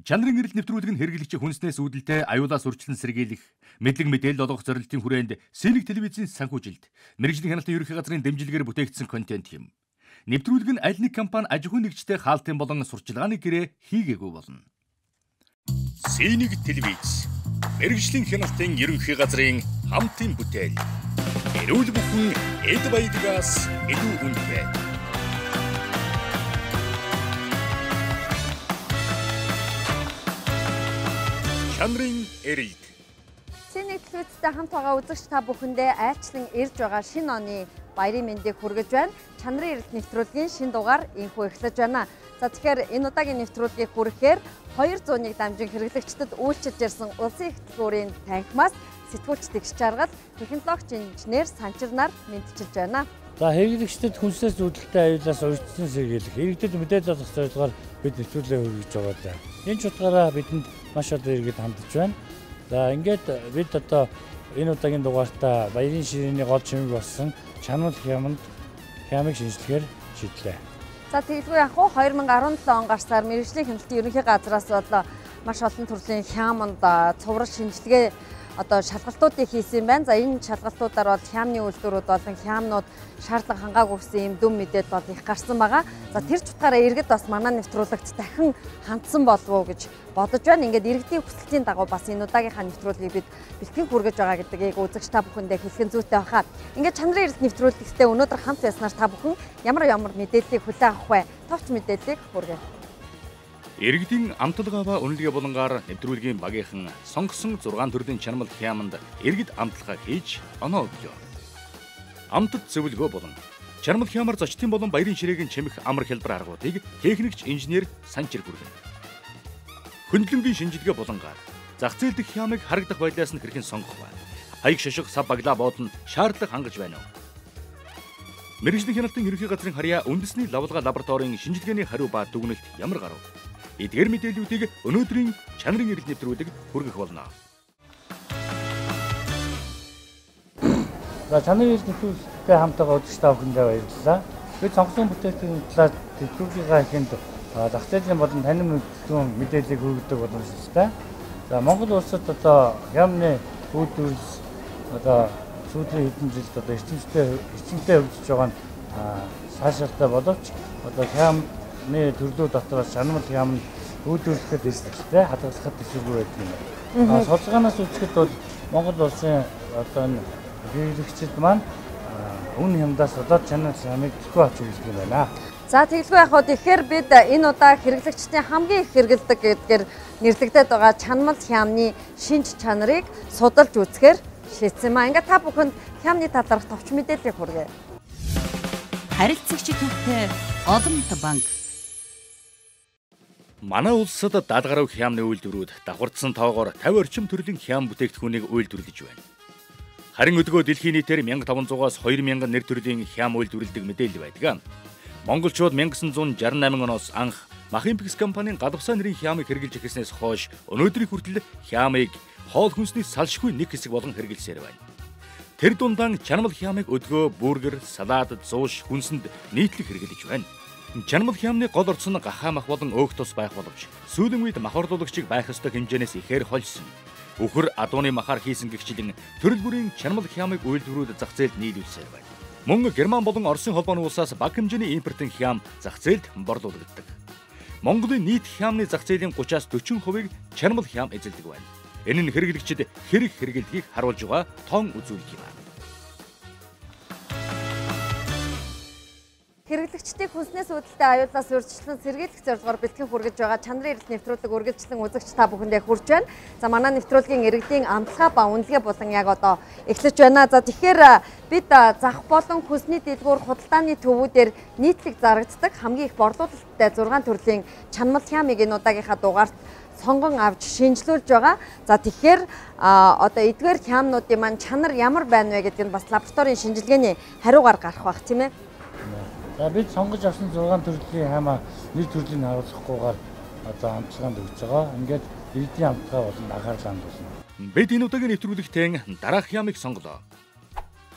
Чанарын эрэлт нэвтрүүлэг нь хэрэглэгчийн хүнснээс үүдэлтэй аюулаас урьдчилан сэргийлэх, мэдлэг мэдээлэл олгох зорилтын хүрээнд Сэнэг телевизийн санхүүжилт, мэргэжлийн хяналтын ерөнхий газрын дэмжлэгээр бүтээгдсэн контент юм. Нэвтрүүлэг нь аль нэг компани аж ахуйн нэгжтэй хаалтын болон сурчлагын гэрээ хийгээгүй болно. Сэнэг телевиз, мэргэжлийн хяналтын ерөнхий газрын хамтын бүтээл. Эрүүл бүхэн эд баялгаас илүү үнэтэй. ЧАНАРЫН ЭРЭЛД. Сэнэг телевизтэй хамт байгаа үзэгч та бүхэндээ айлчлан ирж байгаа шинэ оны баярын мэндийг хүргэж байна. Чанарын эрэлт нэвтрүүлгийн шинэ дугаар инхүү эхлэж байна. За тэгэхээр энэ удаагийн нэвтрүүлгийг хүрэхээр 201 дамжин хэрэглэгчдэд үйлчилж ирсэн улсын их төлбөрийн танхимаас сэтгүүлч тэгш жаргал, технологич инженер санчирнаар мэдчилж байна. За хэрэглэгчдэд хүнснээс үүдэлтэй аюулаас урьдчилан сэргийлэх, иргэдэд мэдээлэл олгох зорилгоор бид нэвтрүүлгээ хүргэж байгаа. Энэ ч утгаараа бидэнд маш олон иргэд хандж байна. За ингээд бид одоо энэ удаагийн дугаартаа баярын ширээний гол чимэг болсон чанар хямыг шинжилгээр шийдлээ. За тэгэлгүй яг уу 2017 он гарсаар мэргэжлийн хяналтын ерөнхий газраас бол маш олон төрлийн хяманд цуврал шинжилгээ шалгалтуудыг хийсэн байна. За энэ шалгалтуудаар бол хямны үйлдвэрүүд болон хямнууд шаардлага хангаагүй гэсэн юм дүн мэдээд бол их гарсан байгаа. За тэр ч утгаараа иргэд бас манай нэвтрүүлэгт дахин хандсан болов уу гэж бодож байна. Ингээд иргэдийн хүсэлтийн дагуу бас энэ удаагийнхаа нэвтрүүлгийг бид бэлтгэн хүргэж байгаа гэдгийг үзэгч та бүхэндээ хэлхэн зүйтэй байхаа. Ингээд чанарын эрэлт нэвтрүүлэгтээ өнөөдөр хамт байснаар та бүхэн ямар мэдээллийг хүлээн авах вэ? Товч мэдээллийг хүргэнэ. Иргэдийн амталгаа ба үнэлгээ болонгаар нэвтрүүлгийн багийнхан сонгосон 6 төрлийн чанамал хяманд иргэд амталгаа хийж оноо өглөө. Амтд зөвлөгөө болон чанамал хямаар зочдын болон баярын ширээгийн чимэх амар хялбар аргуудыг техникч инженер санчир хүргэнэ. Хөндлөнгийн шинжилгээ болонгаар зах зээл дэх хямыг харагдах байдлаас нь хэрхэн сонгох вэ? Хаяг шошго сав баглаа буудна шаардлага хангаж байна уу? Мэргэжлийн хяналтын ерөнхий газрын харьяа үндэсний лавлгаа лабораторийн шинжилгээний хариу ба дүгнэлт ямар гарав? Эдгээр мэдээллүүдийг өнөөдрийн чанарын эрэлт нэвтрүүлэг хүргэх болно. За чанарын эрэлт нэвтрүүлэгтэй хамт байгаа үзэгч та бүхэндээ баярлалаа. Бид сонгосон бүтээгдэхүүн талаар нэвтрүүлгийнхаа эхэнд зах зээлийн болон танин мэдээллийг хүргэдэг боломжтой. За Монгол улсад хямны үйлдвэрлэл сүүлийн хэдэн жилд эрчимтэй хөгжиж байгаа нь сайшаалтай боловч хямны төрлөө дотроос чанамал хямд үйлдвэрлэхэд эрсдэлтэй хадгалахад хэцүүгүй байдаг юм. Судалгаанаас үзэхэд бол Монгол улсын энэ хэрэглэгчид маань үн хямдаас чанар хямыг зөвхөн авч үзэх юм байна. За тэгэлгүй яг хөө тэгэхээр бид энэ удаа хэрэглэгчдийн хамгийн их хэрэгэлдэг гэдгээр нэрлэгдээд байгаа чанамал хямны шинж чанарыг судалж үзэхээр шийдсэн маа. Ингээд та бүхэнд хямны талаарх товч мэдээллийг хүргэе. Харилцагч төвтэй Олонт банк. Манай улсад 70 гаруй хямны үйлдвэрүүд давхардсан тоогоор 50 орчим төрлийн хям бүтээгдэхүүнийг үйлдвэрлэж байна. Харин өдгөө дэлхийн нийтээр 1500-аас 2000 нэр төрлийн хям үйлдвэрлэдэг мэдээлэл байдаг. Монголчууд 1968 оноос анх Махимпекс компанийн гадавсаа нэрийн хямыг хэрэглэж эхэлснээс хойш өнөөдрийн хүртэл хямыг хоол хүнсний салшгүй нэг хэсэг болон хэрэглэсээр байна. Тэр дундаа чанамал хямыг өдгөө бургер, салаад, зууш, хүнсэнд нийтлэг хэрэглэж байна. Чанамал хямны гол орц нь гахаа мах болон өөх тус байх боловч сүүлийн үед мах орлуулагчийг байх ёстой хэмжээнээс ихээр хольсон. Үхэр адууны махаар хийсэн гэгчлэн төрөл бүрийн чанамал хямыг үйлдвэрүүд зах зээлд нийлүүлсээр байна. Мөн Герман болон Оросын холбооны улсаас бага хэмжээний импортын хям зах зээлд борлуулагддаг. Монголын нийт хямны зах зээлийн 30-аас 40%-ийг чанамал хям эзэлдэг байна. Энэ нь хэрэглэгчид хэрэг хэрэгэлдгийг харуулж байгаа тоон үзүүлэх юм. Хэрэглэгчдийг хүнснээс үүдэлтэй аюулаас урьдчилан сэргийлэх зорилгоор бэлтгэн хүргэж байгаа чанарын эрэлт нэвтрүүлэг үргэлжлэн үзэгч та бүхэндээ хүрч байна. За манай нэвтрүүлгийн иргэдийн амталгаа ба үнэлгээ болон яг одоо эхлэж байна. За тэгэхээр бид зах болон хүнсний дэлгүүр худалдааны төвүүдээр нийтлэг зарагддаг хамгийн их борлуулалттай 6 төрлийн чанамал хямыг энэ удаагийнхаа дугаарт сонгон авч шинжилүүлж байгаа. За тэгэхээр эдгээр хямнуудын маань чанар ямар байна вэ гэдг нь бас лабораторийн шинжилгээний хариугаар гарах байх тийм ээ. За бид сонгож авсан 6 төрлийн хямаа нэг төрлийн харуулахгүйгээр амтлагаанд өгч байгаа. Ингээд иргэдийн амтлагаа болон анхаарлаа хандуулна. Бид энэ удаагийн нэвтрүүлэгтээ дараах хямыг сонголоо.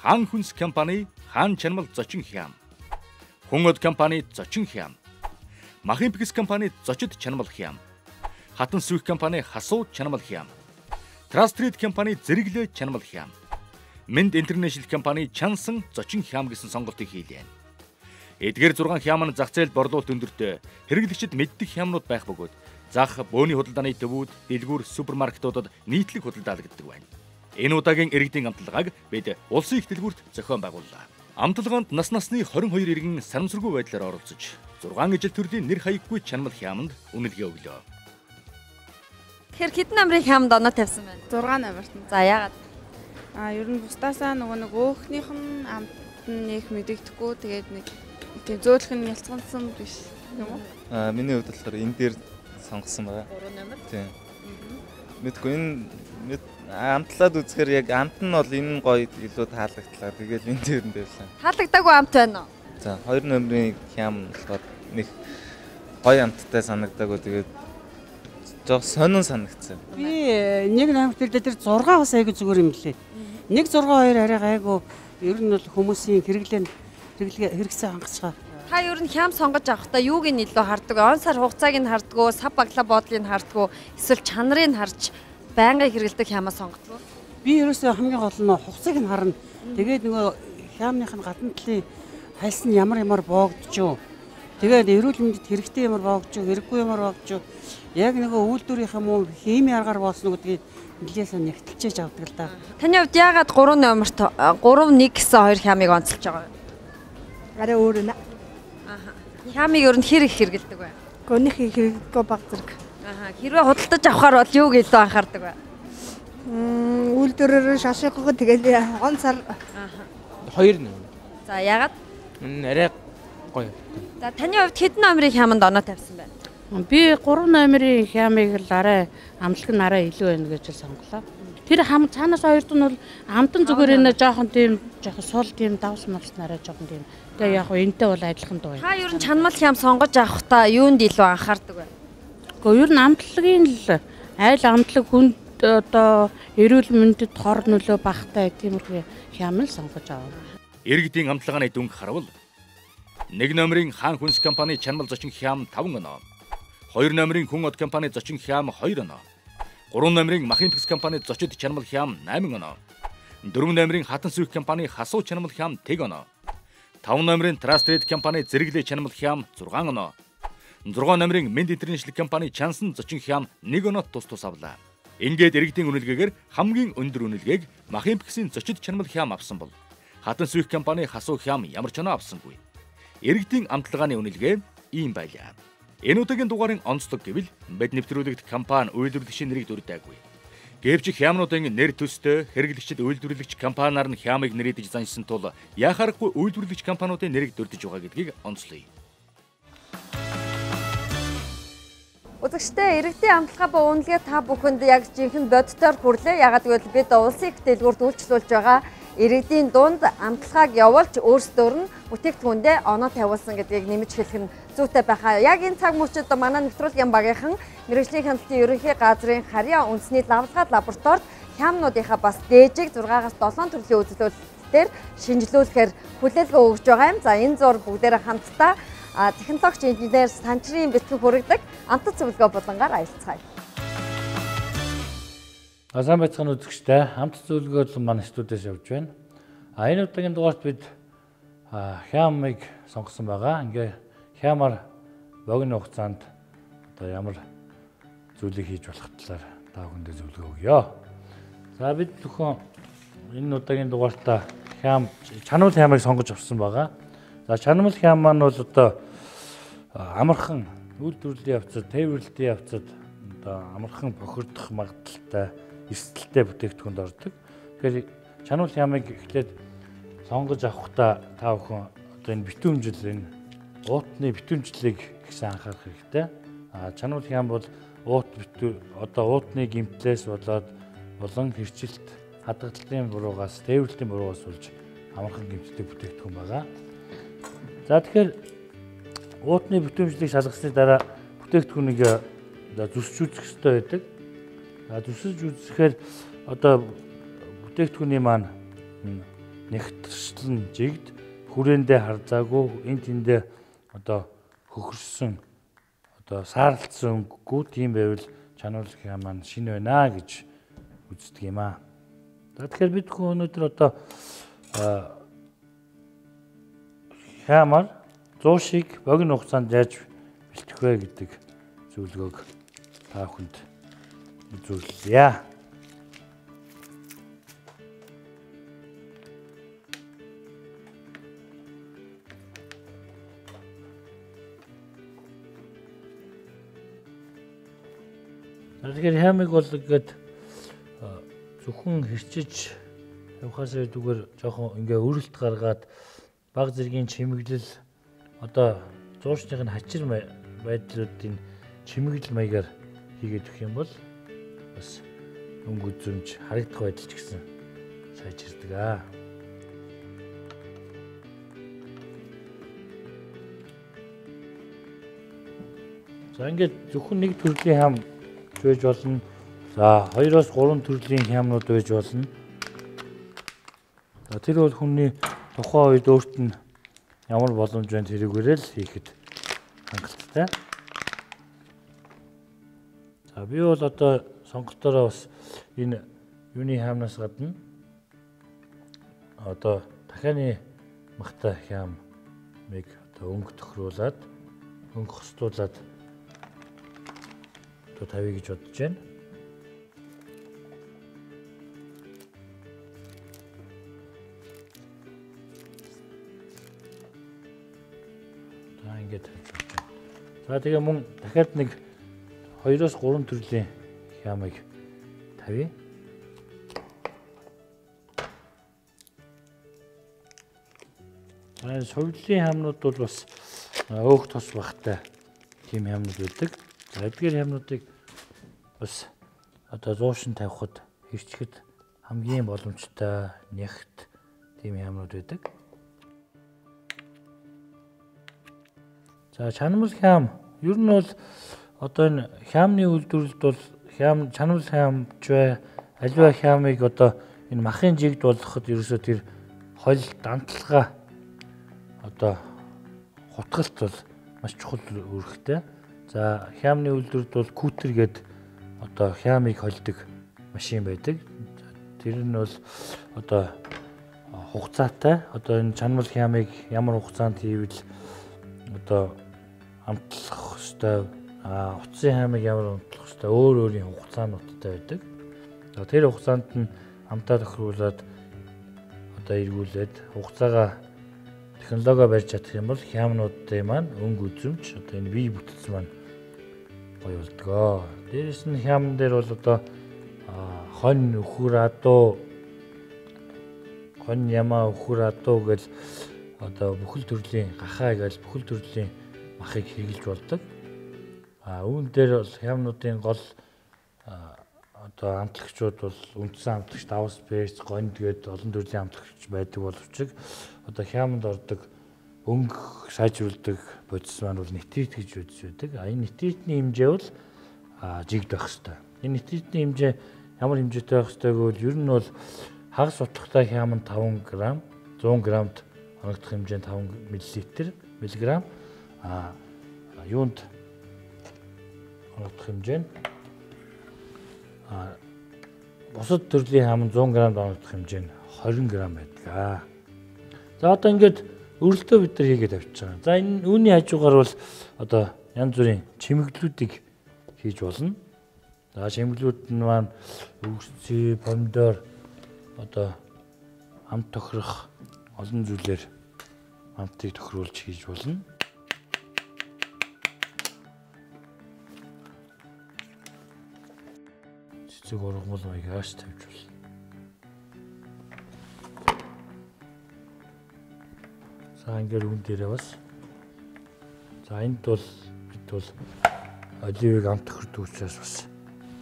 Хаан хүнс компани хаан чанамал зочин хям. Хүн од компани зочин хям. Махимпекс компани зочид чанамал хям. Хатан сүйх компани хасуу чанамал хям. Трастрит компани зэрэглээ чанамал хям. Минд Интернэшнл компани чансан зочин хям гэсэн сонголтыг хийлээ. Эдгээр 6 хям нь зах зээлд борлуулалт өндөртэй хэрэглэгчид мэддэг хямнууд байх бөгөөд зах бөөний худалдааны төвүүд, дэлгүүр, супермаркетуудад нийтлэг худалдаалагддаг байна. Энэ удаагийн иргэдийн амтлагааг бид улсын их дэлгүүрт зохион байгууллаа. Амтлагаанд насны 22 иргэн санамсаргүй байдлаар оролцож 6 ижил төрлийн нэр хаяггүй чанамал хяманд үнэлгээ өглөө. Тэгэхээр хэдэн номерын хямд оноо тавьсан байна? 6 номерт. За яагаад? Ер нь бусдаасаа нэг өөхнийх нь амт нэг мэдэгдэхгүй тэгээд нэг тийм зөөлөх нь ялцгансан биш юм уу? Миний хувьд болохоор энэ дээр сонгосон байгаа. 3 номер. Тийм. Мэдгүй энэ амтлаад үзэхээр яг амт нь бол энэ гоё илүү таалагдлаа. Тэгэл энэ дээр нь байлаа. Таалагдаагүй амт байна уу? За 2 номерын хям болохоор нэг гоё амттай санагдаагүй тэгээд жоо сонин санагдсан. Би нэг номерт дээр 6 бас айгүй зүгээр юм лээ. 1 6 2 арай гайгүй ер нь бол хүмүүсийн хэрэгцээ хангацгаа. Та ер нь хям сонгож авахдаа юуг нь илүү харддаг? Он сар хугацааг нь харддаг, сав баглаа боодлыг нь харддаг, эсвэл чанарыг харж байнгын хэрэгэлдэг хямаа сонгодог. Би ерөөсөө хамгийн гол нь хугацааг нь харна. Тэгээд нөгөө хямных нь гадна талын хальс нь ямар боогдож юу. Тэгээд эрүүл мэндэд хэрэгтэй ямар боогдож юу, хэрэггүй ямар боогдож юу. Яг нөгөө үйлдвэрийнх юм уу, хими аргаар боосно гэдгийг нэлээсээ нэгтэлчээж авдаг л да. Таны хувьд яагаад 3 номерт 3-1 гэсэн 2 хямыг онцолж байгаа вэ? Арай өөр нэ. Хямыг ер нь хэр их хэрэгэлдэг вэ? Гонх хэрэггүй баг зэрэг. Хэрвээ худалдаж авахар бол юуг илүү анхаардаг вэ? Үйлдвэрээр шашиггүй тэгээд он сар 2 номер. За яагаад? Арай гоё. За таны хувьд хэдэн номерын хяманд оноо тавьсан байна? Би 3 номерын хямыг л арай амтлаг нь арай илүү байна гэж сонголоо. Тэр цаанаас 2 нь бол амтан зүгээр энэ жоохон сул тийм давс мавс нараа жоохон тийм. Тэгээ яг хөө энтэй бол адилхан дуу. Та ер нь чанамал хям сонгож авахдаа юунд илүү анхаардаг вэ? Гэхдээ ер нь амтлагын л айл амтлаг хүнд одоо эрүүл мэндэд хор нөлөө багтай тиймэрхүү хям л сонгож аваа. Иргэдийн амтлагааны дүнг харавал 1 номерын хаан хүнс компани чанамал зочин хям 5 оноо. 2 номерын хүн од компани зочин хям 2 оноо. 3 номерын махын пикс компани зочид чанамал хям 8 оноо. 4 номерын хатан сүйх компани хасуу чанамал хям 1 оноо. 5 номерын трастрит компани зэрэглээ чанамал хям 6 оноо. 6 номерын Минд Интернэшнл компани чансан зочин хям 1 оноо тус авлаа. Ингээд иргэдийн үнэлгээгээр хамгийн өндөр үнэлгээг махын пиксийн зочид чанамал хям авсан бол хатан сүйх компани хасуу хям ямар ч оноо авсангүй. Иргэдийн амтлагааны үнэлгээ ийм байлаа. Энэ удаагийн дугаарын онцлог гэвэл бид нэвтрүүлэгт компани үйлдвэрлэгчийн нэрийг дурдаагүй. Гэвч хямнуудын нэр төстэй хэрэглэгчид үйлдвэрлэгч компаниар нь хямыг нэрийдэж заншсан тул яхаарахгүй үйлдвэрлэгч компаниудын нэрийг дурдж байгаа гэдгийг онцлоё. Үзэгчдээ иргэдийн амтлагаа ба үнэлгээ та бүхэнд яг жинхэнэ боддоор хүрлээ. Ягаад гэвэл бид улсын их дэлгүүрт үйлчлүүлж байгаа иргэдийн дунд амтлагааг явуулж өөрсдөр нь бүтээгдэхүүндээ оноо тавиулсан гэдгийг нэмж хэлэх нь зүйтэй байхаа. Яг энэ цаг мөчид манай нэвтрүүлгийн багийнхан мэргэжлийн хяналтын ерөнхий газрын харьяа үндэсний лавлгаад лабораторид хямнуудынхаа бас дээжийг 6-аас 7 төрлийн үзүүлэлтээр шинжилүүлэхээр хүлээлгээ өгж байгаа юм. За энэ зур бүгдээрээ хамтдаа технологич инженер санчрын бэлтгэн хүргэдэг амтд зөвлөгөө болонгаар аялцгаая. Сайн байцгаана үзэгчдээ. Амтд зөвлөгөө манай студиэс явж байна. Энэ удаагийн дугаарт бид хямыг сонгосон байгаа. Ингээ хямаар богино хугацаанд одоо ямар зүйлийг хийж болох талаар та бүхэндээ зөвлөгөө өгье. За бид зөвхөн энэ удаагийн дугаартаа чанамал хямыг сонгож авсан байгаа. За чанамал хям маань бол одоо амархан үйлдвэрлэлийн явцад, тээвэрлэлийн явцад одоо амархан бохирдох магадaltaй эрсдэлтэй бүтээгдэхүүнд ордог. Тэгэхээр чанамал хямыг эхлээд сонгож авахдаа та бүхэн одоо энэ битүүмжил энэ уутны битүүмжлийг ихсэн анхаарах хэрэгтэй. Чанамал хям бол уутны гэмтлээс болон хэрчилт хадгалалтын буруугаас, тээвэрлэлийн буруугаас болж амархан гэмтдэг бүтээгдэхүүн байгаа. За тэгэхээр уутны битүүмжлийг шалгасны дараа бүтээгдэхүүнийг зүсж үзэх хэрэгтэй байдаг. Зүсж үзэхээр одоо бүтээгдэхүүний маань нэгтэрчлэн жигд хүрээндээ харзаагүй энэ тэндээ одоо хөхөрсөн одоо саарлцсан өнгөгүй тийм байвал чануулах хям маань шинэ байна гэж үздэг юм аа. За тэгэхээр бид өнөөдөр одоо хямаар 100 шиг богино хугацаанд яаж бэлтгэх вэ гэдэг зөвлөгөөг та бүхэнд үзүүлье. Тэгэхээр хямыг бол ингээд зөвхөн хэрчиж явахаас зүгээр жоохон ингээ өрөлт гаргаад баг зэргийн чимэглэл одоо зуучных нь хачир байдлуудын чимэглэл маягаар хийгээд өгөх юм бол бас өнгө үзүмж харагдах байдал ч гэсэн сайжирдаг аа. За ингээд зөвхөн нэг төрлийн хам байж болно. За 2-оос 3 төрлийн хямнууд байж болно. За тэр бол хүний тухайн үед өөрт нь ямар боломж байна тэрүүгээрээ л хийхэд хангалттай. За би бол одоо сонголтоороо бас энэ юуны хямнаас гадна одоо дахианы махтай хямыг одоо өнгө тохируулаад өнгө хослуулаад одоо тавья гэж бодож байна. Ингээд тавьж байна. За тэгээ мөн дахиад нэг 2-оос 3 төрлийн хямыг тавья. Совлын хямнууд бол бас өөх тос багтай тийм хямнууд байдаг. За эдгээр хямнуудыг бас одоо зуушин тавихад хэрчгэд хамгийн боломжтой нягт тийм хямнууд байдаг. За чанамал хям ер нь бол одоо энэ хямны үйлдвэрлэлд бол хям чанамал хямч бай аливаа хямыг одоо энэ махын жигд болгоход ерөөсөө тэр хол данталгаа одоо хутгалт бол маш чухал үүрэгтэй. За хямны үйлдвэрлэлд бол кутер гээд одоо хямыг холдог машин байдаг. Тэр нь бол одоо хугацаатай. Одоо энэ чанамал хямыг ямар хугацаанд хийвэл одоо амтлах ёстой, утсын хямыг ямар амтлах ёстой өөр өөрийн хугацаануудтай байдаг. Тэр хугацаанд нь амтаа тохируулаад одоо эргүүлээд хугацаагаа технологио барьж чадах юм бол хямнуудын маань өнгө үзүмж одоо энэ бие бүтц маань гоё болдгоо. Дээрээс нь хямн дээр бол одоо хонь өхөр адуу хонь ямаа өхөр адуу гэж одоо бүхэл төрлийн гахаа гэж бүхэл төрлийн махыг хэрэглэж болдог. Үүн дээр бол хямнуудын гол одоо амтлагчуд бол үндсэн амтлагч давс перц гонд гээд олон төрлийн амтлагч байдаг боловч одоо хямд ордог өнгө сайжруулдаг бодис маань бол нитрит гэж үзэж байдаг. Энэ нитритний хэмжээ бол жигд байх хэвээр. Энэ нитритний хэмжээ ямар хэмжээтэй байх хэвээр гэвэл ер нь бол хагас утгатай хямд 5 г 100 г-д оногдох хэмжээ 5 мг юунд оногдох хэмжээ нь бусад төрлийн хам 100 г-д оногдох хэмжээ нь 20 г байдаг. За одоо ингээд өрөлтөө бид нар хийгээд авчиж байгаа. За энэ үүний хажуугаар бол одоо янз бүрийн чимэглэлүүдийг хийж болно. За чимэглэлүүд нь маань өвсций, помидор одоо амт тохирох олон зүйлээр амтыг тохируулж хийж болно. Цэцэг ургамал маягаас тавьж болно. За ингээд үн дээрээ бас. За энд бол бид бол оливыг амт тохирдог учраас бас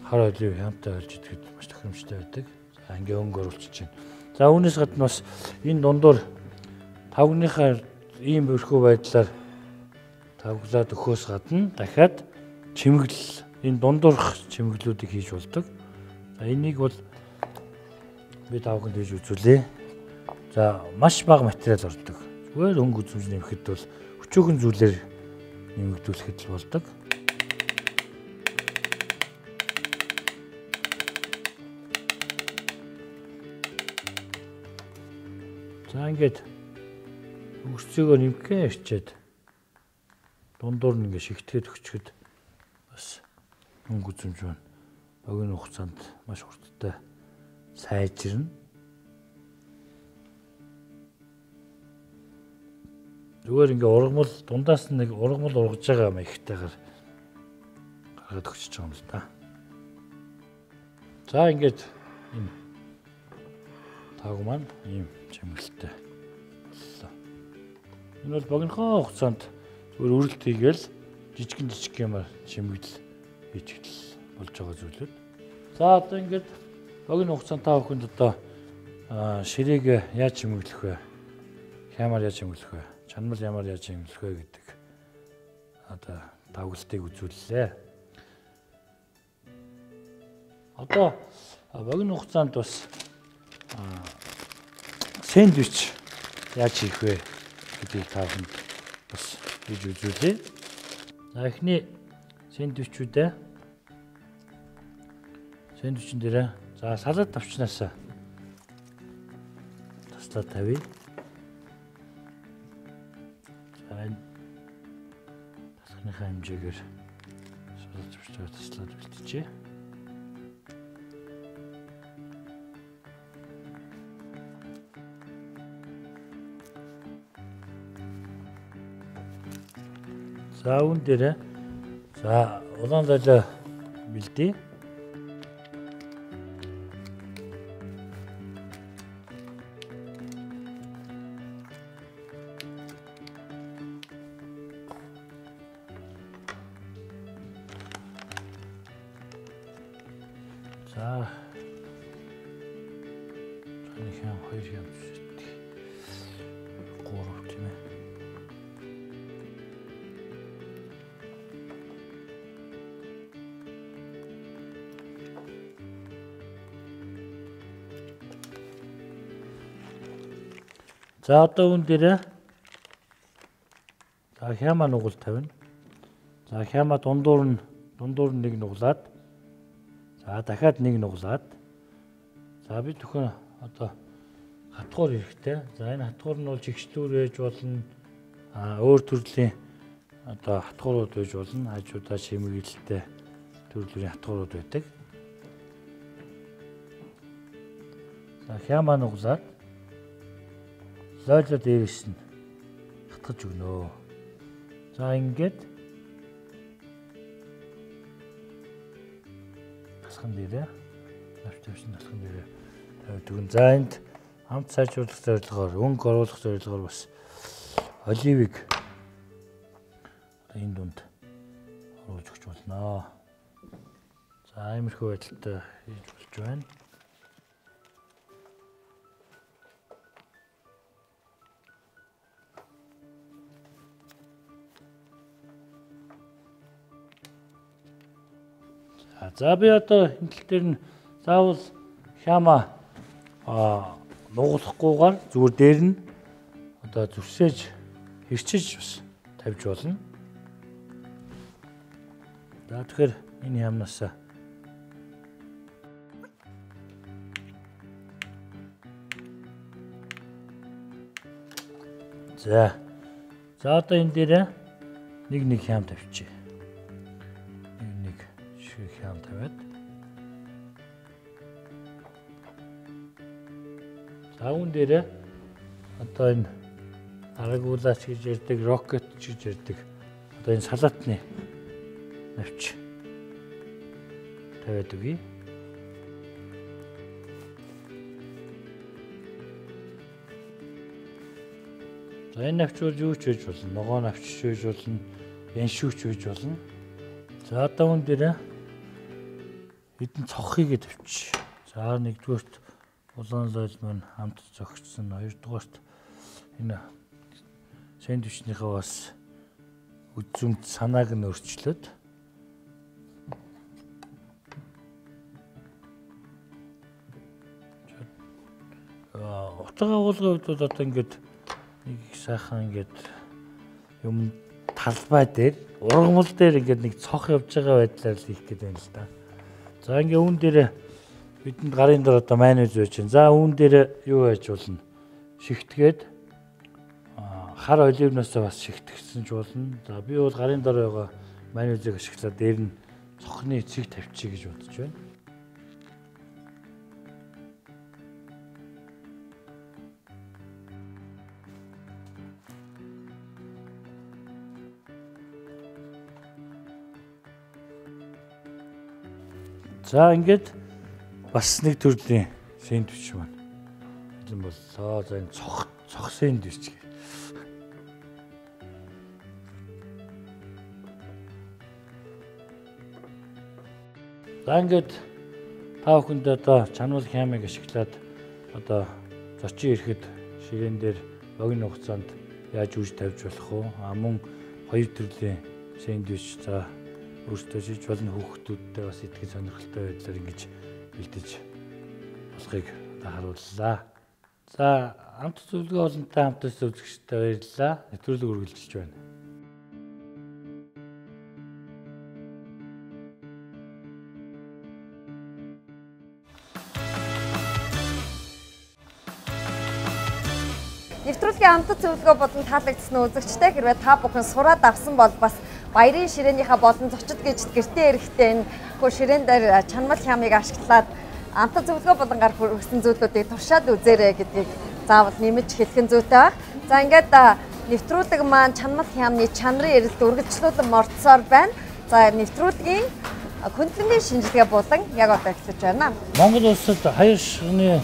хар олив хямтай олж идэхэд маш тохиромжтой байдаг. За ингээд өнгө оруулчихж байна. За үүнээс гадна бас энэ дундуур тавгныхаа ийм өрхөө байдлаар тавглаад өхөөс гадна дахиад чимэглэл энэ дундуурх чимэглэлүүдийг хийж болдог. За энийг бол би тавганд хийж үзүүлье. За маш бага материал ордог. Зүгээр өнгө үзмж нэмэхэд бол өчөөхөн зүйлээр нэмэгдүүлэхэд л болдог. За ингээд өгсцөөгөө нэмгэн ирчээд дундуур нь ингээд шигтгэхэд өчгöd бас мөнгө үзэмж байна. Богино хугацаанд маш хурдтай сайжирна. Зүгээр ингээ ургамал дундаас нэг ургамал ургаж байгаа юм ихтэйгээр гаргаад өгч байгаа юм л да. За ингээд энэ таг маань ийм чимгэлтэй боллоо. Энэ бол богинохоо хугацаанд зүгээр үрэлт хийгээл жижиг юмар чимгэл хийчихэл болж байгаа зүйлүүд. За одоо ингээд богино хугацаанд та бүхэнд одоо ширээг яаж чимгэлэх вэ? Хямаар яаж чимгэлэх вэ? Чанмал ямар яаж чимгэлэх вэ гэдэг одоо давгалтыг үзүүллээ. Одоо богино хугацаанд бас сэндвич яаж хийх вэ гэдгийг та бүхэнд бас хийж үзүүлье. За эхний сэндвичүүдээ сэндвичин дээр за салат тавчнаас таслаад тавья. За энэ тасхныхаа хэмжээгээр салат тавчнаа таслаад бэлтжээ. За үүн дээр за улаан золио бэлдээ. За нэг хам хоёр хам зүсдэг. 3 тийм ээ. За одоо үүн дээр за хямаа нугал тавина. За хямаа дундуур нь нэг нуглаад за дахиад нэг нуглаад за бид төхөн одоо хатгуур хэрэгтэй. За энэ хатгуур нь бол жигчлүүр ээж болно. Өөр төрлийн одоо хатгуурууд байж болно. Хажуудаа шимгэлтэй төрлийн хатгуурууд байдаг. За хямаа нуглаад зойлоо дээрээс нь хатгаж өгнө. За ингээд тасхан дээрээ авчирсан тасхан дээрээ тавьдаг. За энд хамт сайжруулах зорилгоор өнгө оруулах зорилгоор бас оливыг энэ дунд оруулж өгч болно. За иймэрхүү байдалтай хийж болж байна. За би одоо энэ тал дээр нь заавал хямаа нугалахгүйгээр зүгээр дээр нь одоо зүсэж хэрчиж бас тавьж болно. За тэгэхээр энэ хямнаас за одоо энэ дээр нэг хям тавьчих. Хям тавиад за үүн дээр одоо энэ арагуулаач гэж ярьдаг, рокет гэж ярьдаг одоо энэ салаатны навч тавиад өгье. За энэ навч бол юу ч хийж болно, ногоо навч ч хийж болно, яншүүч хийж болно. За одоо үүн дээр хэдэн цоххыг тавьчих. За нэгдүгээрт улаан зойл маань хамт зогссон. Хоёрдугаарт энэ сэндвичнийхээ бас үзүмт санааг нь өөрчлөөд утга агуулгын хувьд одоо ингээд нэг сайхан ингээд юм талбай дээр ургамал дээр ингээд нэг цох явж байгаа байдлаар л хийх гээд байна л да. За ингээ үүн дээр бидэнд гарын дээр одоо майонез байж байна. За үүн дээр юу байж болно? шигтгээд хар оливноос бас шигтгсэн ч болно. За би бол гарын дор байгаа майонезыг ашиглаад дээр нь цохны эцгийг тавьчих гэж бодож байна. За ингээд бас нэг төрлийн сэндвич байна. Энэ боллоо. За энэ цох сэндвич. За ингээд та бүхэнд одоо чанмал хямыг ашиглаад одоо зочин ирэхэд ширээн дээр богино хугацаанд яаж үүж тавьж болох вэ? Мөн хоёр төрлийн сэндвич за өөртөө шиж болно хүүхдүүдтэй бас итгэж сонирхолтой байдлаар ингэж бэлдэж болохыг харууллаа. За хамт зөвлөгөө олонтой хамтаас үзэгчтэй баярлалаа. Нэвтрүүлэг үргэлжилж байна. Нэвтрүүлгийн хамт зөвлөгөө болон таалагдсан үзэгчтэй хэрвээ та бүхэн сураад авсан бол бас баярын ширээнийхээ болон зочид гэж гэртээ эрэхтэй энэ хөө ширээн дээр чанмал хямыг ашиглаад амт зөвлөгөө болон гар хүргэсэн зүйлүүдийг туршаад үзээрэй гэдгийг заавал нэмж хэлхэн зүйтэй баг. За ингээд нэвтрүүлэг маань чанмал хямны чанарын эрэлт үргэлжлүүлэн мордсоор байна. За нэвтрүүлгийн хөндлөнгийн шинжилгээ болон яг одоо эхэлж байна. Монгол улсад хаяр ширхны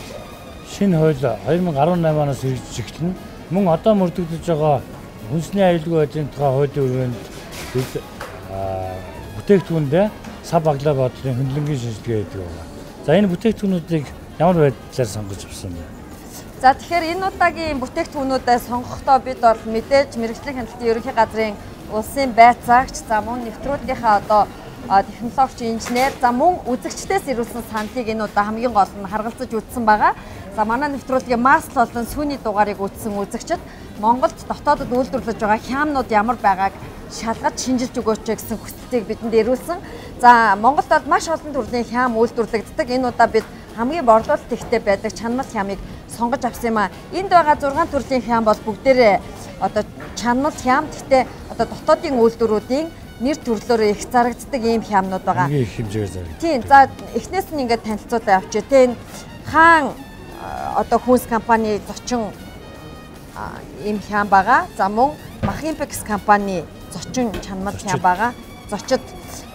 шинэ хууль 2018 оноос хэрэгжиж эхэлнэ. Мөн одоо мөрдөгдөж байгаа хүнсний аюулгүй байдлын тухай хуулийн үргээнд бүтээгдэхүүндээ сав баглаа бодлын хөндлөнгийн шинжилгээ хийдэг байна. За энэ бүтээгдэхүүнүүдийг ямар байдлаар сонгож авсан бэ? За тэгэхээр энэ удаагийн бүтээгдэхүүнүүдээ сонгохдоо бид бол мэдээж мэргэжлийн хяналтын ерөнхий газрын улсын байцаагч за мөн нэвтрүүлгийнхаа одоо технологич инженер за мөн үзэгчдээс ирүүлсэн саналыг энэ удаа хамгийн гол нь харгалзаж үзсэн байгаа. За манай нэвтрүүлгийн масл болон сүүний дугаарыг үзсэн үзэгчид Монголд дотоодод үйлдвэрлэж байгаа хямнууд ямар байгааг шалгаж шинжилж өгөөч гэсэн хүсэлтийг бидэнд ирүүлсэн. За Монголд бол маш олон төрлийн хям үйлдвэрлэгддэг. Энэ удаа бид хамгийн борлуулалт ихтэй байдаг чанмал хямыг сонгож авсан юм а. Энд байгаа 6 төрлийн хям бол бүгдээрээ одоо чанмал хям гэхдээ одоо дотоодын үйлдвэрүүдийн нэр төрлөөрөө их зарагддаг ийм хямнууд байгаа. Их хэмжээгээр зарагддаг. Тийм. За эхнээс нь ингээд танилцуулаа авчээ. Тэ хаан одоо хүнс компани зочин ийм хям байгаа. За мөн Махимпекс компани зочин чанмал хям байгаа. Зочид.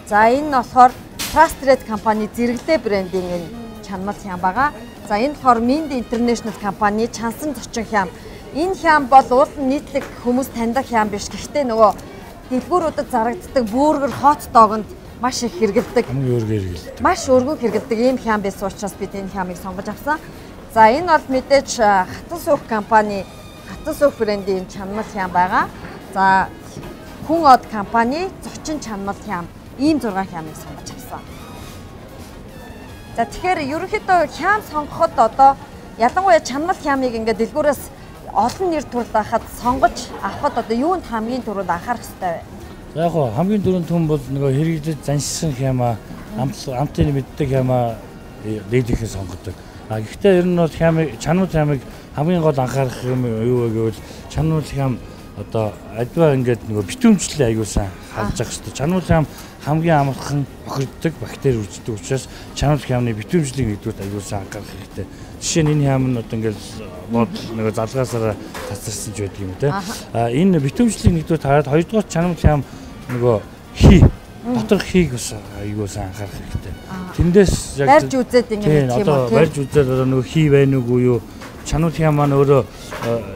За энэ нь болохоор Trusted компани зэрэглээ брендийн энэ чанмал хям байгаа. За энэ болохоор Mind International компани чансан зочин хям. Энэ хям бол уулын нийтлэг хүмүүс таньдаг хям биш. Гэхдээ нөгөө дэлгүүрүүдэд зарагддаг бүүргэр хот доогонд маш их хэрэгэлдэг. Маш өргөн хэрэгэлдэг ийм хям байсан учраас бид энэ хямыг сонгож авсан. За энэ бол мэдээж хатан суух компани хатан суух брендийн чанмал хям байгаа. За хүн од компани зочин чанмал хям ийм 6 хямыг сонгож авсан. За тэгэхээр ерөнхийдөө хям сонгоход одоо ялангуяа чанмал хямыг ингээд дэлгүүрээс олон нэр төрөл байхад сонгож авахд одоо юунд хамгийн түрүүнд анхаарах хэрэгтэй вэ? За яг хоо хамгийн түрүүнд хүн бол нөгөө хэрэглэж заншсан хямаа амтны мэддэг хямаа дээдийнхээ сонгодог. Гэхдээ ер нь бол чанмал хямыг хамгийн гол анхаарах юм юу вэ гэвэл чанмал хям одоо альва ингээд нөгөө битүүмжлэлээ аюулсан харж байгаа шүү дээ. Чанмал хям хамгийн амархан бохирддог бактери үрждэг учраас чанмал хямны битүүмжлэлийг нэгдүгээр аюулсан анхаарах хэрэгтэй. Жишээ нь энэ хям нь одоо ингээд нөгөө залгаасаараа тасарсан ч байдаг юм те. Энэ битүүмжлэлийг нэгдүгээр хараад хоёрдугаар чанмал хям нөгөө хий доторх хийг бас аюулсан анхаарах хэрэгтэй. Тэндээс яг барьж үзээд ингээд тийм одоо барьж үзээд одоо нөгөө хий байна уу юу чанмал хям маань өөрөө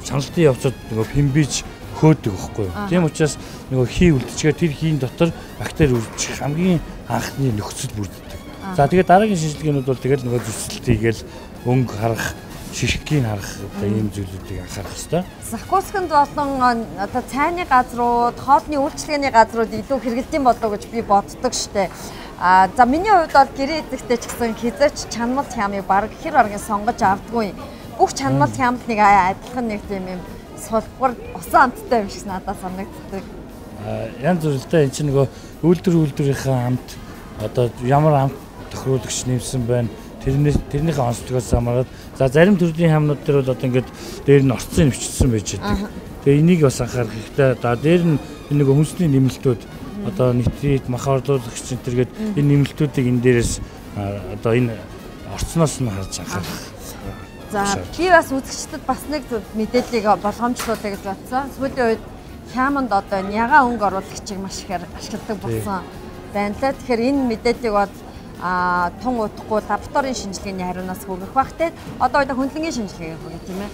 чаналтын явцад нөгөө пимбиж хөөдөг байхгүй юу. Тийм учраас нөгөө хий үлдчихээр тэр хийн дотор бактери үржих хамгийн анхны нөхцөл бүрддэг. За тэгээд дараагийн шинжилгээнүүд бол тэгэл нөгөө зүсэлт хийгээл өнгө харах, шишгийг харах одоо ийм зүйлүүдийг анхаарах хэрэгтэй. Закусканд болон одоо цайны газрууд, хоолны үйлчлэгээний газрууд илүү хэрэгэлдэм болов уу гэж би боддог штэ. За миний хувьд бол гэрээ эзэгтэй ч гэсэн хязгаарч чанмал хямыг баг хэр баргийн сонгож авдаггүй. Бүх чанмал хямд нэг адилхан нэг тийм юм сулбар усан амттай юм шиг надад санагддаг. Янз бүрэлтэй энэ чинь нөгөө үйлдвэрийнхээ амт одоо ямар амт тохируулагч нэмсэн байна, тэрнийхээ онцлогоос хамаарат за зарим төрлийн хаамнууд дээр бол одоо ингээд дээр нь орцсон нэвчсэн байж байгаа. Тэгээ энийг бас анхаарах хэрэгтэй. За дээр нь нэг хүнсний нэмэлтүүд одоо нитрит, махардуулагч зэрэгэд энэ нэмэлтүүдийг энэ дээрээс одоо энэ орцноос нь харж анхаарах. За би бас үзэгчдэд бас нэг мэдээллийг болгоомжлуулъя гэж бодсон. Сүүлийн үед хяманд одоо нягаан өнгө оруулагчийг маш ихээр ашигладаг болсон байна лээ. Тэгэхээр энэ мэдээллийг бол тун утахгүй лабораторийн шинжилгээний хариунаас хүргэх бах те. Одоо хөндлөнгийн шинжилгээ өгөх тийм ээ.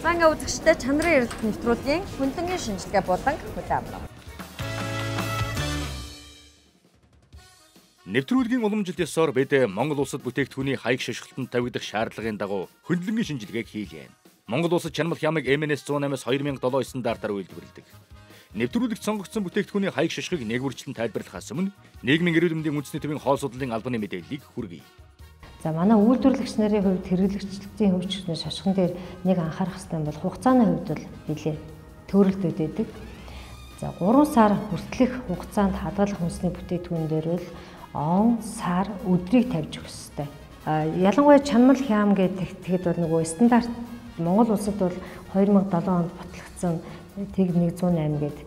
За ингээ үзэгчдэд чанарын эрэлт нэвтрүүлгийн хөндлөнгийн шинжилгээ болон хүлээн авлаа. Нэвтрүүлгийн уламжлалт ёсоор бид Монгол улсад бүтээгдэхүүний хаяг шошголтод тавигдах шаардлагын дагуу хөндлөнгийн шинжилгээг хийлээ. Монгол улсад чанамал хямыг МНС 108-аас 2007 стандартаар үйлдвэрлэдэг. Нэвтрүүлэгт сонгогдсон бүтээгдэхүүний хаяг шошгыг нэгүрчлэн тайлбарлахаас өмнө нийгмийн эрүүл мэндийн үндэсний төвийн хоол судлалын албаны мэдээллийг хүргэе. За манай үйлдвэрлэгч нарын хувьд хэрэглэгчдийн хөгжлийн шашхан дээр нэг анхаарах хэрэгтэй бол хугацааны хувьд бол нэлээ төрөлдөд байдаг. За 3 сар хүртэлх хугацаанд хадгалах хүнсний бүтээгдэхүүн дээр бол он, сар, өдрийг тавьж өгөх хэрэгтэй. Ялангуяа чанамал хям гэхэд бол нөгөө стандарт Монгол улсад бол 2007 онд батлагдсан тэг 108 гээд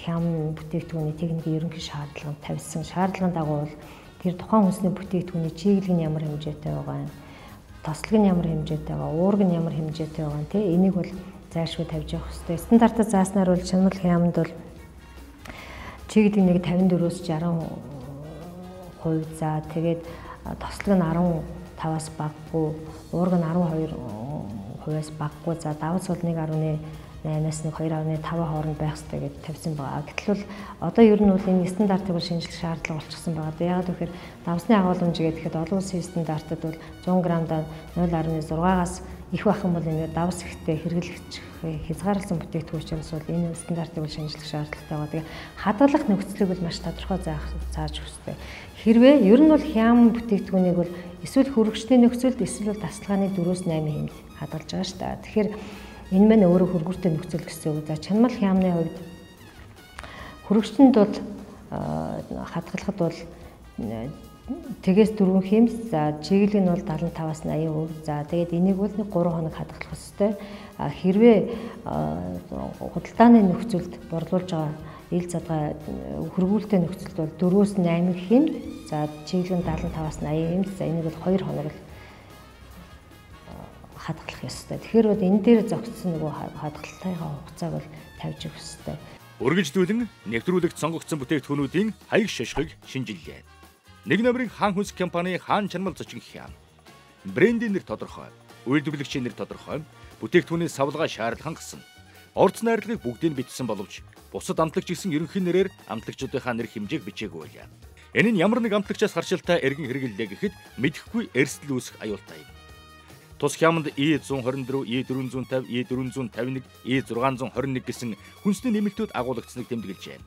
хям бүтээгдэхүүний техникийн ерөнхий шаардлаганд тавьсан шаардлагын дагуу бол тэр тухайн хүнсний бүтээгдэхүүний чиглэл нь ямар хэмжээтэй байгаа юм, тослог нь ямар хэмжээтэй байгаа, уург нь ямар хэмжээтэй байгаа юм те энийг бол зайлшгүй тавьж явах хэрэгтэй. Стандартад зааснаар бол чанамал хямд бол чиглэл нэг 54-өөс 60% за тэгээд тослог нь 15-аас баггүй, уург нь 12%-аас баггүй, за давс бол 1.8-аас 2.5 хооронд байх хэрэгтэй гэж тавьсан байгаа. Гэтэл бол одоо ер нь бол энэ стандартыг шинжлэх шаардлага болчихсон байгаа. Яг тэгэхээр давсны агуулмж гэхэд олон улсын стандартад бол 100 грамдаа 0.6-аас их байх юм бол энэ давс ихтэй хэрэглэгч хязгаарласан бүтээгдэхүүн учраас бол энэ стандартыг бол шинжлэх шаардлагатай байгаа. Тэгээ хадгалах нөхцөлийг бол маш тодорхой зааж өгстэй. Хэрвээ ер нь бол хям бүтээгдэхүүнийг бол эсвэл хөргөчтэй нөхцөлд эсвэл тасалгааны 4-8 хэмжээнд хадгалж байгаа шүү дээ. Тэгэхээр энэ мань өөрөө хөргөчтэй нөхцөл гэсэн үг. За чанамал хямны хувьд хөргөчтөнд бол хадгалахад бол тэгээс 4 хэмс, за чиглэл нь бол 75-аас 80%. За тэгээд энийг бол 3 хоног хадгалах ёстой. Хэрвээ худалдааны нөхцөлд борлуулж байгаа ил задгай хөргүүлтэй нөхцөлд бол 4-өөс 8 хэмс, за чиглэл нь 75-аас 80 хэмс. За энийг бол 2 хоног хадгалах ёстой. Тэгэхээр бол энэ дээр зогссон нөгөө хадгалтынхаа хугацааг бол тавьж өгөх ёстой. Үргэлжлүүлэн нэвтрүүлэгт сонгогдсон бүтээгдэхүүнүүдийн хаяг шошгыг шинжиллээ. Нэг номерын хаан хүнс компани хаан чанамал зочин хям. Брендийн нэр тодорхой, үйлдвэрлэгчийн нэр тодорхой, бүтээгдэхүүний савлгаа шаардлаган гисэн. Орц найрлагыг бүгдийг бичсэн боловч бусад амтлагч гэсэн ерөнхий нэрээр амтлагчдынхаа нэр хэмжээг бичээгүй байлаа. Энэ нь ямар нэг амтлагчаас харшилтай эргэн хэрэгэллээ гэхэд мэдэхгүй эрсдэл үүсэх аюултай юм. Тус хямд E124, E450, E451, E621 гэсэн хүнсний нэмэлтүүд агуулгдсныг тэмдэглэжээ.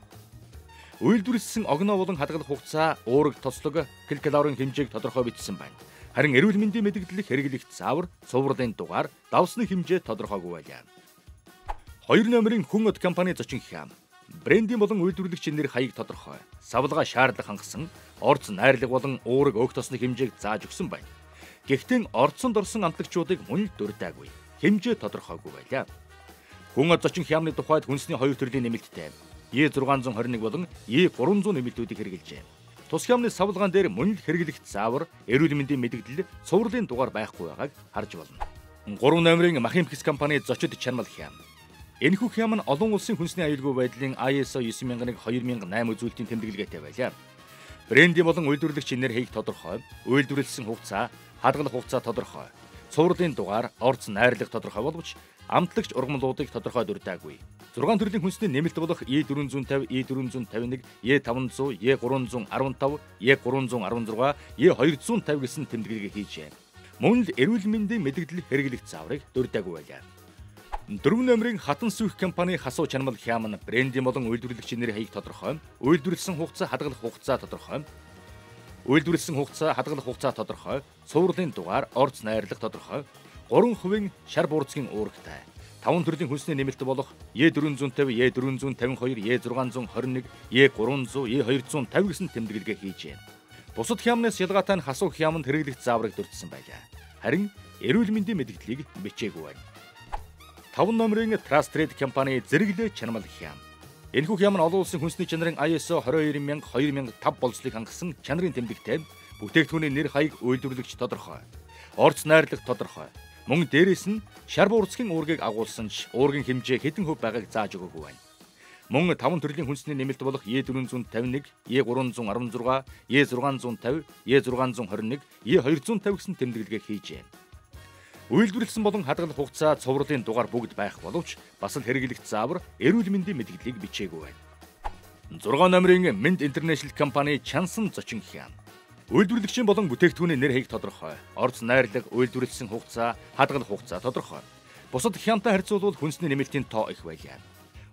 Үйлдвэрлэсэн огноо болон хадгалах хугацаа, уурэг, тослог, килокалорийн хэмжээг тодорхой бичсэн байна. Харин эрүүл мэндийн мэдэгдлэх хэрэглэгч заавар, цувралын дугаар, давсны хэмжээ тодорхойгүй байлаа. 2 номерын хүн од компани зочин хям. Брендийн болон үйлдвэрлэгчийн нэр хаяг тодорхой. Савлгаа шаардлага хангасан, орц найрлага болон уурэг өг тосны хэмжээг зааж өгсөн байна. Гэхдээ орцонд орсон амтлагчдыг мөн л дурдаагүй. Хэмжээ тодорхойгүй байлаа. Хүн од зочин хямны тухайд хүнсний 2 төрлийн нэмэлттэй E621 болон E300 нэмэлтүүдийг хэрэгжилжээ. Тус хямны савлгаан дээр мөн л хэрэглэгч заавар, эрүүл мэндийн мэдэгдэл, цувралын дугаар байхгүй байгааг харж болно. 3 номерын Махимпкс компани зочид чанамал хям. Энэхүү хям нь олон улсын хүнсний аюулгүй байдлын ISO 9001/2008 үзүүлэлтийн тэмдэглэгээтэй байлаа. Брендийн болон үйлдвэрлэгчийн нэр хаяг тодорхой, үйлдвэрлэсэн хугацаа, хадгалах хугацаа тодорхой, цувралын дугаар, орц найрлага тодорхой боловч амтлагч ургамлуудыг тодорхой дурдаагүй. 6 төрлийн хүнсний нэмэлт болох E450, E451, E500, E315, E316, E250 гэсэн тэмдэглэгээ хийжээ. Мөн л эрүүл мэндийн мэдэгдэл хэрэглэгч зааврыг дурдаагүй байлаа. 4 номерын хатан сүйх компани хасуу чанамал хям нь брендийн болон үйлдвэрлэгчийн нэр хаяг тодорхой, үйлдвэрлэсэн хугацаа, хадгалах хугацаа тодорхой, үйлдвэрлэсэн хугацаа, хадгалах хугацаа тодорхой, цувралын дугаар, орц найрлага тодорхой, 3% шар буурцгийн уурагтай, 5 төрлийн хүнсний нэмэлт болох E450, E452, E621, E300, E250 гэсэн тэмдэглэгээ хийжээ. Бусад хямнаас ялгаатай нь хасуу хяманд хэрэглэх зааврыг дурдсан байлаа. Харин эрүүл мэндийн мэдээллийг бичээгүй байна. 5 номерын Trust Trade компани зэрэглээ чанамал хям. Энэхүү хям нь олон улсын хүнсний чанарын ISO 22000-2005 болцлыг хангасан чанарын тэмдэгтэй бүтээгдэхүүний нэр хаяг үйлдвэрлэгч тодорхой. Орц найрлага тодорхой. Мөн дээрээс нь шар буурцгийн уургийг агуулсан ч уургийн хэмжээ хэдэн хөв байгааг зааж өгөөгүй байна. Мөн 5 төрлийн хүнсний нэмэлт болох E451, E316, E650, E621, E250 гэсэн тэмдэглэгээ хийжээ. Үйлдвэрлэсэн болон хадгалах хугацаа цувралын дугаар бүгд байх боловч бас л хэрэглэх заавар эрүүл мэндийн мэдээллийг бичээгүй байна. 6 номерын Mint International компани чансан зочин хям. Үйлдвэрлэгчийн болон бүтээгдэхүүний нэр хаяг тодорхой. Орц найрлага, үйлдвэрлэсэн хугацаа, хадгалах хугацаа тодорхой. Бусад хямтай харьцуулбал хүнсний нэмэлтийн тоо их байлаа.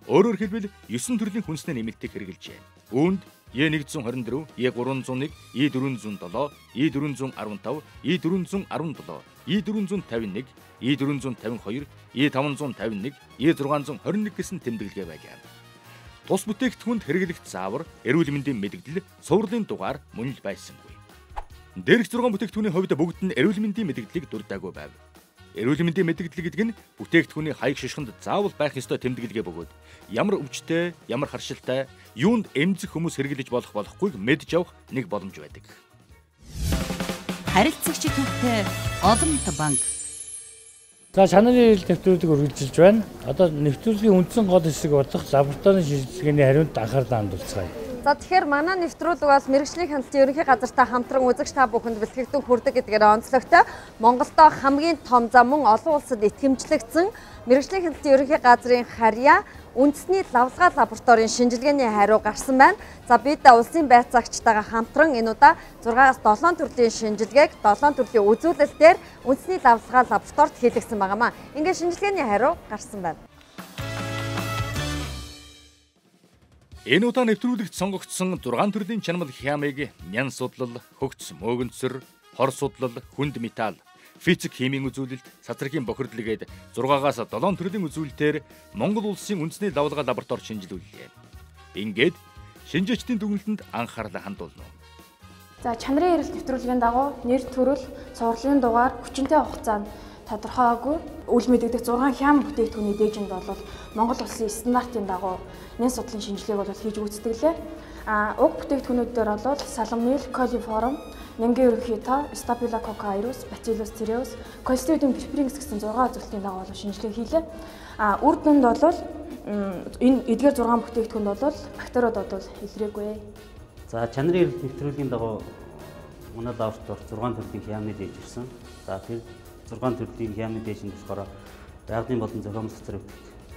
Өөрөөр хэлбэл 9 төрлийн хүнсний нэмэлтийг хэрэгжилжээ. Үүнд E124, E301, E407, E415, E417, E451, E452, E551, E621 гэсэн тэмдэглэгээ байлаа. Тус бүтээгдэхүүнд хэрэглэх заавар, эрүүл мэндийн мэдээлэл, цувралын дугаар мөн л байсангүй. Дээрх 6 бүтээгдэхүүний хувьд бүгд нь эрүүл мэндийн мэдээллийг дурдаагүй байв. Эрүүл мэндийн мэдээлэл гэдэг нь бүтээгдэхүүний хаяг шишгэнд заавал байх ёстой тэмдэглэгээ бөгөөд ямар өвчтэй, ямар харшилтай, юунд эмзэх хүмүүс хэрэглэж болохгүйг мэдж авах нэг боломж байдаг. Харилцагч төвтэй Одомт банк. За чанарын эрэлт нэвтрүүлэг үргэлжилж байна. Одоо нэвтрүүлгийн үндсэн гол хэсэг болох лабораторийн шинжилгээний хариунд анхаарлаа хандуулцгаая. За тэгэхээр манай нэвтрүүлэг бол мэрэгжлийн хяналтын ерөнхий газартай хамтран үзэгч та бүхэнд бэлтгэгдэн хүрдэг гэдгээр онцлогтой. Монголдо хамгийн том за мөн олон улсад итгэмжлэгдсэн мэрэгжлийн хяналтын ерөнхий газрын харьяа үндэсний лавлгаа лабораторийн шинжилгээний хариу гарсан байна. За бид улсын байцаагчтайгаа хамтран энэ удаа 6-аас 7 төрлийн шинжилгээг 7 төрлийн үзүүлэлтээр үндэсний лавлгаа лабораторид хийлгэсэн байнамаа. Ингээд шинжилгээний хариу гарсан байна. Энэ удаа нэвтрүүлэгт сонгогдсон 6 төрлийн чанамал хямыг нян судлал, хөгц мөөгөнцөр, хор судлал, хүнд металл, физик химийн үзүүлэлт, цацрагийн бохирдлгээд 6-аас 7 төрлийн үзүүлэлтээр Монгол улсын үндэсний лавлгаа лаборатори шинжилүүллээ. Ингээд шинжээчдийн дүгнэлтэнд анхаарлаа хандуулна. За чанарын эрэлт нэвтрүүлгийн дагуу нэр төрөл, цувралын дугаар, хүчинтэй хугацаанд тодорхойгүй үл мэдэгдэх 6 хям бүтээгдэхүүний дээжинд бол Монгол улсын стандартын дагуу нэн судлалын шинжилгээг бол хийж гүйцэтгэлээ. Уг бүтээгдэхүүнүүдээр бол салмонел, колиформ, нэмгийн ерөнхий тоо, стафилококкус, бациллус цереус, колестерин пирпрингс гэсэн 6 үзүүлэлтийн дагуу шинжилгээ хийлээ. Үр дүнд бол энэ эдгээр 6 бүтээгдэхүүнд бол бактериуд бол илрээгүй. За чанарын эрэлт нэвтрүүлгийн дагуу манай лаборатори 6 төрлийн хямны дээж ирсэн. За тэр 6 төрлийн хямны дээжинд болохоор байгалийн болон зохиомжтой цацраг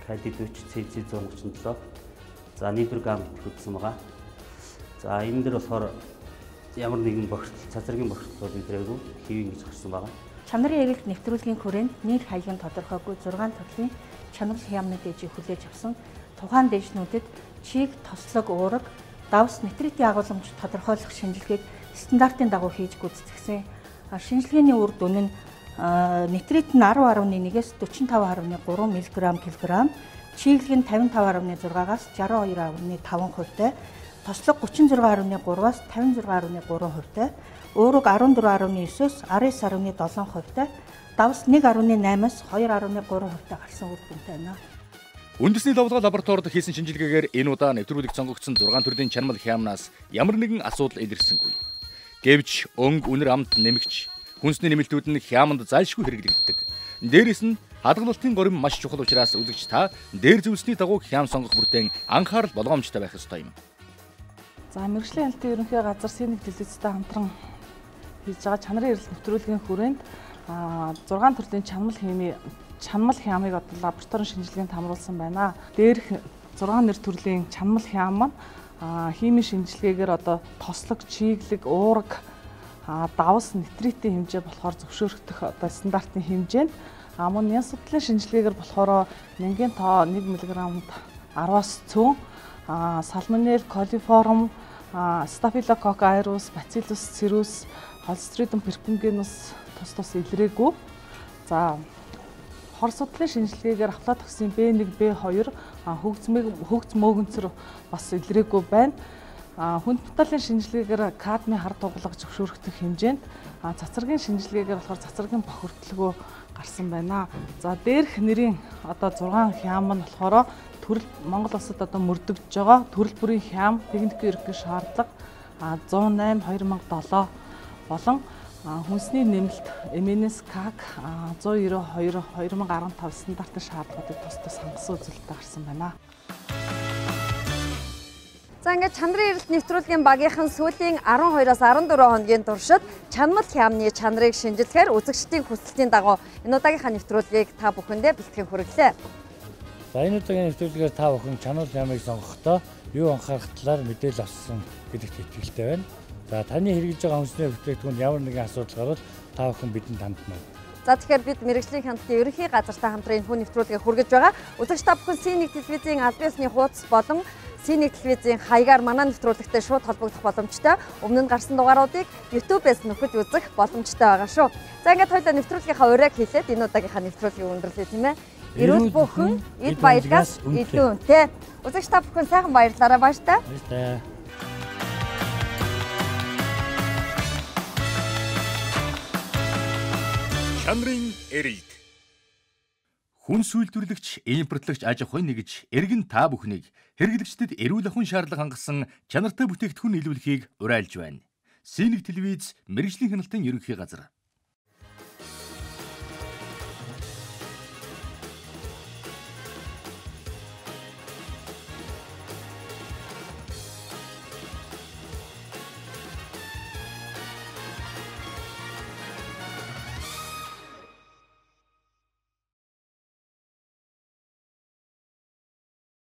калий 40, цезий 137, за нитрогам хөдөлсөн байгаа. За энэ дэр болохоор ямар нэгэн бохирдол, цацрагийн бохирдол илрээгүй хэвэн гэж гарсан байгаа. Чанарын эрэлт нэвтрүүлгийн хүрээнд нэр хаяг нь тодорхойгүй 6 төрлийн чанар хямны дээжийг хүлээж авсан. Тухайн дээжнүүдэд чийг, тослог, уураг, давс, нитритийн агуулмж тодорхойлох шинжилгээг стандартын дагуу хийж гүйцэтгэсэн. Шинжилгээний үр дүн нь нитрит нь 10.1-ээс 45.3 мг/кг, чиглэг нь 55.6-аас 62.5 хувьтай, тослог 36.3-аас 56.3 хувьтай, уураг 14.9-өөс 19.7 хувьтай, давс 1.8-аас 2.3 хувьтай гарсан үр дүнтэй байна. Үндэсний лавлгаа лабораторид хийсэн шинжилгээгээр энэ удаа нэвтрүүлэг сонгогдсон 6 төрлийн чанамал хямнаас ямар нэгэн асуудал илэрсэнгүй. Гэвч өнг үнэр амт нэмэгч хүнсний нэмэлтүүд нь хяманд зайлшгүй хэрэглэгддэг. Дээрээс нь хадгалалтын горим маш чухал учраас үзэгч та дээр зөвлөсний дагуу хям сонгох бүртээ анхаарал болгоомжтой байх ёстой юм. За мэрэгжлийн хяналтын ерөнхий газар сэнэг телевизтэй хамтран хийж байгаа чанарын эрэлт нэвтрүүлгийн хүрээнд 6 төрлийн чанамал хямыг одоо лабораторийн шинжилгээнд хамруулсан байна. Дээрх 6 нэр төрлийн чанамал хям маань химийн шинжилгээгээр одоо тослог, чиглэг, уураг, давс, нитритийн хэмжээ болохоор зөвшөөрөгдөх одоо стандартын хэмжээнд мөн нян судлалын шинжилгээгээр болохоор нэмгийн тоо 1 мг-д 10-аас цөөн, салмонел, колиформ, стафилококкус, бациллус цереус, колестерин пирпингенус тус илрээгүй. За хор судлалын шинжилгээгээр афлатоксин B1, B2, хөгц мөөгөнцөр бас илрээгүй байна. Хүнд металлын шинжилгээгээр кадмийн хар тугалга зөвшөөрөгдөх хэмжээнд цацрагийн шинжилгээгээр болохоор цацрагийн бохирдлогоо гарсан байна. За дээрх нэрийн одоо 6 хям нь болохоор төрөл Монгол улсад одоо мөрдөгдөж байгаа төрөл бүрийн хям техникийн ерөнхий шаардлага 108/2007 болон хүнсний нэмэлт MNS КАК 192/2015 стандартын шаардлагуудыг тус тус хангасан үзүүлэлтээр гарсан байна. За ингээд чанарын эрэлт нэвтрүүлгийн багийнхан сүүлийн 12-аас 14 хоногийн туршид чанмал хямны чанарыг шинжилэхээр үзэгчдийн хүсэлтийн дагуу энэ удаагийнхаа нэвтрүүлгийг та бүхэндээ бэлтгэн хүргэлээ. За энэ удаагийн нэвтрүүлгээр та бүхэн чанмал хямыг сонгохдоо юу анхаарах талаар мэдээлэл авсан гэдэгт итгэлтэй байна. За таны хэрэгжилж байгаа хүнсний бүтээгдэхүүнд ямар нэгэн асуудал гарвал та бүхэн бидэнд хандна. За тэгэхээр бид мэрэгжлийн хяналтын ерөнхий газартай хамтран энэ нэвтрүүлгийг хүргэж байгаа. Үзэгч та бүхэн C1 телевизийн аль биесны хуудас болон C1 телевизийн хаягаар манай нэвтрүүлэгтэй шууд холбогдох боломжтой. Өмнө нь гарсан дугааруудыг YouTube-ээс нөхөж үзэх боломжтой байгаа шүү. За ингээд хоёулаа нэвтрүүлгийнхаа урайг хэлээд энэ удаагийнхаа нэвтрүүлгийг өндөрлөе тийм ээ. Эрүүл бүхэн эд баялгаас илүү үнэтэй. Үзэгч та бүхэн сайхан баярлалаа баяртай. Баяртай. Чанарын ЭРЭЛД. Хүнс үйлдвэрлэгч, импортлогч аж ахуйн нэгж эргэн та бүхнийг хэрэглэгчдэд эрүүл ахуйн шаардлага хангасан чанартай бүтээгдэхүүн нийлүүлэхийг уриалж байна. C1 телевиз мэргэжлийн хяналтын ерөнхий газар.